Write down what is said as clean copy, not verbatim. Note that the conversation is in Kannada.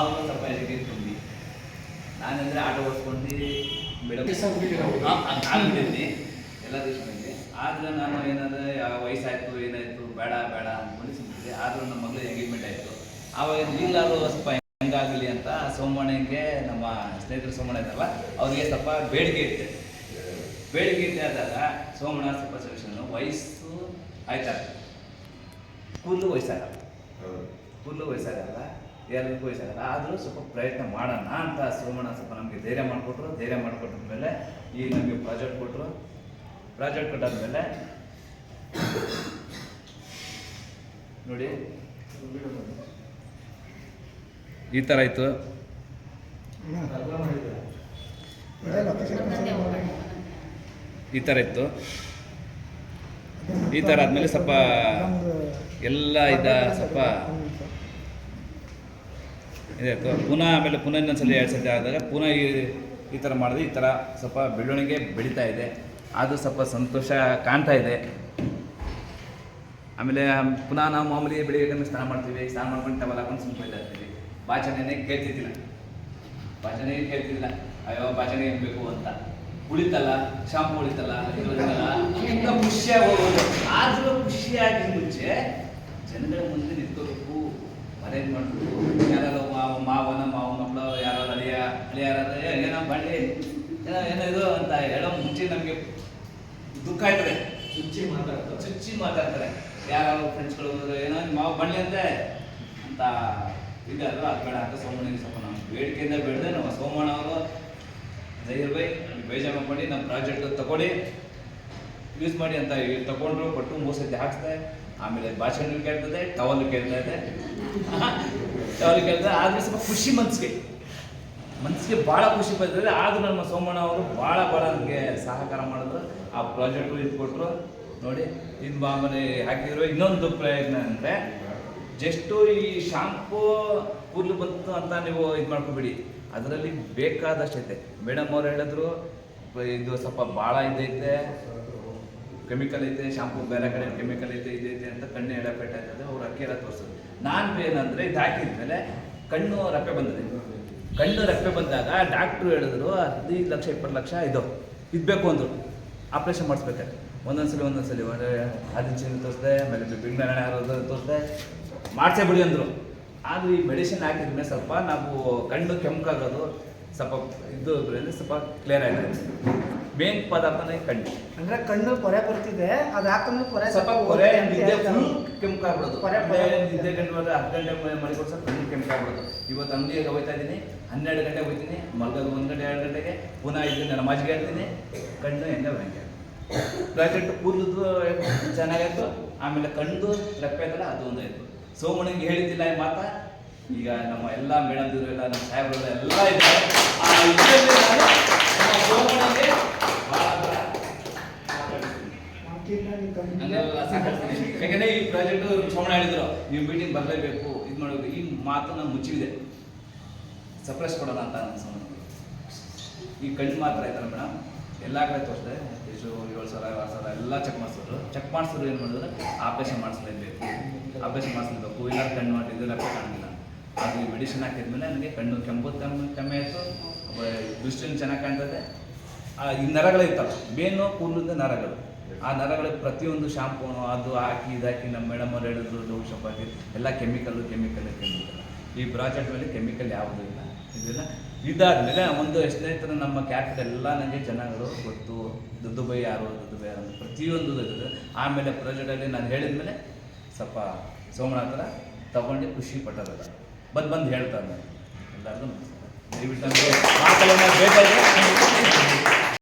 ಅವನು ಸ್ವಲ್ಪ ಎಜುಕೇಟ್ ತುಂಬಿ ನಾನಂದರೆ ಆಟೋ ಓಡಿಸ್ಕೊಂಡು ಮೇಡಮ್ ಆಗ್ಬಿಟ್ಟಿದ್ದೀನಿ ಎಲ್ಲ ದೇಶದಲ್ಲಿ. ಆದರೆ ನಾನು ಏನಾದರೆ ವಯಸ್ಸಾಯಿತು ಏನಾಯಿತು ಬೇಡ ಬೇಡ ಅಂದ್ಕೊಂಡು ಸುಮ್ಮನೆ. ಆದರೂ ನಮ್ಮ ಮಗಳು ಎಂಗೇಜ್ಮೆಂಟ್ ಆಯಿತು. ಆವಾಗ ಈಗಲಾದರೂ ಸ್ವಲ್ಪ ಹೆಂಗಾಗಲಿ ಅಂತ ಸೋಮಣ್ಣಗೆ ನಮ್ಮ ಸ್ನೇಹಿತರು ಸೋಮಣ್ಣ ಇದ್ದಾರಲ್ಲ ಅವ್ರಿಗೆ ಸ್ವಲ್ಪ ಬೇಡಿಕೆ ಇಟ್ಟೆ ಆದಾಗ ಸೋಮಣ್ಣ ಸ್ವಲ್ಪ ಸೊಲ್ಯೂಷನ್ನು ವಯಸ್ಸು ಆಯ್ತಾ ಕೂದಲು ವಯಸ್ಸಾಗಲ್ಲ ಎಲ್ಲರಿಗೂ ವಯಸ್ಸಾಗಲ್ಲ. ಆದರೂ ಸ್ವಲ್ಪ ಪ್ರಯತ್ನ ಮಾಡೋಣ ಅಂತ ಸೋಮಣ್ಣ ಸ್ವಲ್ಪ ನಮಗೆ ಧೈರ್ಯ ಮಾಡಿಕೊಟ್ಮೇಲೆ ಈಗ ನಮಗೆ ಪ್ರಾಜೆಕ್ಟ್ ಕೊಟ್ಟಾದ್ಮೇಲೆ ನೋಡಿ ಈ ಥರ ಆಯಿತು. ಈ ಥರ ಇತ್ತು. ಈ ಥರ ಆದಮೇಲೆ ಸ್ವಲ್ಪ ಎಲ್ಲ ಸ್ವಲ್ಪ ಇದಾಯಿತು. ಆಮೇಲೆ ಪುನಃ ಇನ್ನೊಂದ್ಸಲ 2 ಸತಿ ಆದಾಗ ಪುನಃ ಈ ಥರ ಮಾಡಿದ್ರೆ ಈ ಥರ ಸ್ವಲ್ಪ ಬೆಳವಣಿಗೆ ಬೆಳೀತಾ ಇದೆ. ಅದು ಸ್ವಲ್ಪ ಸಂತೋಷ ಕಾಣ್ತಾ ಇದೆ. ಆಮೇಲೆ ಪುನಃ ನಾವು ಮಾಮೂಲಿ ಬೆಳಿಗ್ಗೆ ಸ್ನಾನ ಮಾಡ್ತೀವಿ. ಸ್ನಾನ ಮಾಡ್ಕೊಂಡು ಟವಲ್ ಹಾಕೊಂಡು ಸುಮ್ಮನೆ ಇರ್ತೀವಿ. ಬಾಚಣೆನೇ ಕೇಳ್ತಿದ್ದಿಲ್ಲ. ಅಯ್ಯೋ ಬಾಚಣೆ ಏನು ಬೇಕು ಅಂತ ಉಳಿತಲ್ಲ, ಶಾಂಪು ಉಳಿತಲ್ಲ, ಇಂಥ ಖುಷಿಯಾಗಿ ಹೋಗೋದು. ಆದರೂ ಖುಷಿಯಾಗಿ ಮುಂಚೆ ಜನಗಳ ಮುಂದೆ ನಿಂತ್ಕೋಬೇಕು, ಮನೇಲಿ ಮಾಡಬೇಕು. ಯಾರು ಮಾವನ ಮಕ್ಕಳು ಯಾರು ಅಳಿಯಾರಾದ್ರೆ ಏನೋ ಬಳ್ಳಿ ಏನೋ ಇದು ಅಂತ ಹೇಳೋ ಮುಂಚೆ ನಮಗೆ ದುಃಖ ಆಯ್ತದೆ. ಚುಚ್ಚಿ ಮಾತಾಡ್ತಾರೆ ಯಾರು ಫ್ರೆಂಡ್ಸ್ಗಳು ಏನೋ ಮಾವ ಬಳ್ಳಿ ಅಂತೆ ಅಂತ ಇದಾದ್ರು. ಅದು ಬೇಡ ಅಂತ ಸೋಮಣ್ಣಗೆ ಸ್ವಲ್ಪ ನಾವು ಬೇಡಿಕೆಯಿಂದ ಬೇಡದೆ ನಾವು ಸೋಮಣ್ಣ ಅವರು ಜಹೀರ್ ಬೈ ಬೇಜಾರು ಮಾಡಿ ನಮ್ಮ ಪ್ರಾಜೆಕ್ಟ್ ತಗೊಳ್ಳಿ ಯೂಸ್ ಮಾಡಿ ಅಂತ ತಗೊಂಡ್ರು. ಕೊಟ್ಟು 3 ಸತಿ ಹಾಕ್ಸ್ದೆ. ಆಮೇಲೆ ಭಾಷಣ ಕೇಳ್ತದೆ, ಟವಲ್ ಕೇಳ್ತಾ ಇದೆ. ಆದ್ರೆ ಸ್ವಲ್ಪ ಖುಷಿ ಮನಸ್ಸಿಗೆ ಭಾಳ ಖುಷಿ ಬರ್ತದೆ. ಆದರೂ ನಮ್ಮ ಸೋಮಣ್ಣ ಅವರು ಭಾಳ ನನಗೆ ಸಹಕಾರ ಮಾಡಿದ್ರು. ಆ ಪ್ರಾಜೆಕ್ಟು ಇದು ಕೊಟ್ಟರು. ನೋಡಿ ಇದು ಆಮೇಲೆ ಹಾಕಿದ್ರು. ಇನ್ನೊಂದು ಪ್ರಯತ್ನ ಅಂದರೆ ಜಸ್ಟು ಈ ಶಾಂಪೂ ಕೂದಲು ಬಂತು ಅಂತ ನೀವು ಇದು ಮಾಡ್ಕೊಬೇಡಿ. ಅದರಲ್ಲಿ ಬೇಕಾದಷ್ಟೈತೆ. ಮೇಡಮ್ ಅವ್ರು ಹೇಳಿದ್ರು ಇದು ಸ್ವಲ್ಪ ಭಾಳ ಇದೈತೆ, ಕೆಮಿಕಲ್ ಐತೆ, ಶಾಂಪೂ ಬೇರೆ ಕಡೆ ಕೆಮಿಕಲ್ ಐತೆ ಇದೈತೆ ಅಂತ ಕಣ್ಣು ಎಡಪೆಟ್ಟ ಆಯ್ತದೆ. ಅವ್ರು ಅಕ್ಕಿ ಎಲ್ಲ ತೋರಿಸೋದು. ನಾನು ಏನಂದರೆ ಇದು ಹಾಕಿದ್ಮೇಲೆ ಕಣ್ಣು ರಪ್ಪೆ ಬಂದಿದೆ. ಕಣ್ಣು ರಪ್ಪೆ ಬಂದಾಗ ಡಾಕ್ಟ್ರು ಹೇಳಿದ್ರು 15 ಲಕ್ಷ 20 ಲಕ್ಷ ಇದು ಬೇಕು ಅಂದರು. ಆಪ್ರೇಷನ್ ಮಾಡಿಸ್ಬೇಕಾದ್ರೆ ಒಂದೊಂದ್ಸಲಿ 10 ತೋರಿಸ್ದೆ. ಆಮೇಲೆ ಬೆಂಗಳೂರು ಯಾರು ತೋರಿಸ್ದೆ, ಮಾಡಿಸೇ ಬಿಡಿ ಅಂದರು. ಆದರೆ ಈ ಮೆಡಿಸಿನ್ ಹಾಕಿದ್ಮೇಲೆ ಸ್ವಲ್ಪ ನಾವು ಕಣ್ಣು ಕೆಂಪಾಗೋದು ಸ್ವಲ್ಪ ಇದು ಸ್ವಲ್ಪ ಕ್ಲಿಯರ್ ಆಗಿದೆ. ಮೇನ್ ಪದಾರ್ಥನೇ ಕಣ್ಣು. ಅಂದರೆ ಕಣ್ಣು ಪೊರೆ ಬರ್ತಿದೆ, ಅದು ಹಾಕಿದ್ಮೇಲೆ ಪೊರೆ ಸ್ವಲ್ಪ ಪೊರೆ ಫುಲ್ ಕೆಂಪಾಗ್ಬಿಡೋದು. ನಿದ್ದೆ ಗಂಟೆ 10 ಗಂಟೆ ಮಲಗೋದು ಸ್ವಲ್ಪ ಕಣ್ಣು ಕೆಂಪಾಗ್ಬಿಡೋದು. ಇವತ್ತು ಅಂಗಡಿಗೆ ಹೋಗ್ತಾ ಇದ್ದೀನಿ, 12 ಗಂಟೆಗೆ ಹೋಗ್ತೀನಿ, ಮಲಗೋದು 1 ಗಂಟೆ 2 ಗಂಟೆಗೆ, ಪುನಃ 5 ಗಂಟೆ ನಮಾಜ್ಗೆ ಹೇಳ್ತೀನಿ. ಕಣ್ಣು ಹೆಂಗೆ ಪ್ರಾಜೆಕ್ಟ್ ಕೂದಲು ಚೆನ್ನಾಗಾಯ್ತು. ಆಮೇಲೆ ಕಣ್ಣು ರೆಪ್ಪೆ ಅದಲ್ಲ ಅದು ಒಂದಾಯಿತು. ಸೋಮಣ್ಣಗೆ ಹೇಳಿದ್ದಿಲ್ಲ ಈ ಮಾತಾ. ಈಗ ನಮ್ಮ ಎಲ್ಲ ಮೇಡಮ್ದಿರು ಎಲ್ಲ ನಮ್ಮ ಸಾಹೇಬರು ಎಲ್ಲ ಇದ್ದಾರೆ. ಸೋಮಣ್ಣಗೆ ಯಾಕಂದರೆ ಈ ಪ್ರಾಜೆಕ್ಟು ಸೋಮಣ್ಣ ಹೇಳಿದ್ರು ನೀವು ಮೀಟಿಂಗ್ ಬರಲೇಬೇಕು, ಇದು ಮಾಡಬೇಕು. ಈ ಮಾತು ನಾನು ಮುಚ್ಚಿದೆ, ಸಪ್ರೆಸ್ ಕೊಡೋಣ ಅಂತ ನನ್ನ ಸೋಮಣ್ಣ. ಈ ಕಣ್ಣು ಮಾತ್ರ ಆಯ್ತಲ್ಲ ಮೇಡಮ್, ಎಲ್ಲ ಕಡೆ ತೋರಿಸಿದೆ. ಎಷ್ಟು 7,000 6,000 ಎಲ್ಲ ಚೆಕ್ ಮಾಡಿಸಿದ್ರು. ಏನು ಮಾಡಿದ್ರೆ ಆಪರೇಷನ್ ಮಾಡಿಸ್ಲೇಬೇಕು, ಇಲ್ಲ ಕಣ್ಣು ಮಾಡಿದ್ದು ರೆಪ್ಪೆ ಕಾಣಲಿಲ್ಲ. ಅದು ಈ ಮೆಡಿಸಿನ್ ಹಾಕಿದ್ಮೇಲೆ ನನಗೆ ಕಣ್ಣು ಕಮ್ಮಿ ಆಯಿತು. ದೃಷ್ಟಿನೂ ಚೆನ್ನಾಗಿ ಕಾಣ್ತದೆ. ಈ ನರಗಳಿರ್ತವೆ, ಮೇನು ಕೂದಲಿಂದ ನರಗಳು. ಆ ನರಗಳಿಗೆ ಪ್ರತಿಯೊಂದು ಶಾಂಪೂ ಅದು ಹಾಕಿ ಇದಾಕಿ ನಮ್ಮ ಮೇಡಮ್ ಅವ್ರು ಹೇಳಿದ್ರು ಡೋವ್ ಶಾಂಪು ಹಾಕಿ ಎಲ್ಲ ಕೆಮಿಕಲ್. ಈ ಪ್ರಾಜೆಕ್ಟ್ ಮೇಲೆ ಕೆಮಿಕಲ್ ಯಾವುದೂ ಇಲ್ಲ. ಇದಾದಮೇಲೆ ಒಂದು ಸ್ನೇಹಿತರು ನಮ್ಮ ಕ್ಯಾಪಿಟಲ್ ಎಲ್ಲ ನನಗೆ ಜನಗಳು ಗೊತ್ತು. ದುಡ್ಡುಬೈ ಯಾರು ಅಂತ ಪ್ರತಿಯೊಂದು ಇದೆ. ಆಮೇಲೆ ಪ್ರಾಜೆಕ್ಟಲ್ಲಿ ನಾನು ಹೇಳಿದ್ಮೇಲೆ ಸ್ವಲ್ಪ ಸೋಮಣ್ಣ ಹತ್ರ ತಗೊಂಡು ಖುಷಿ ಪಟ್ಟದಲ್ಲ. ಬಂದು ಹೇಳ್ತಾರೆ ಎಲ್ಲರಿಗೂ. ದಯವಿಟ್ಟು ನಮಗೆ ಮಾತುಗಳನ್ನ ಬೇಕಾಗಿದೆ.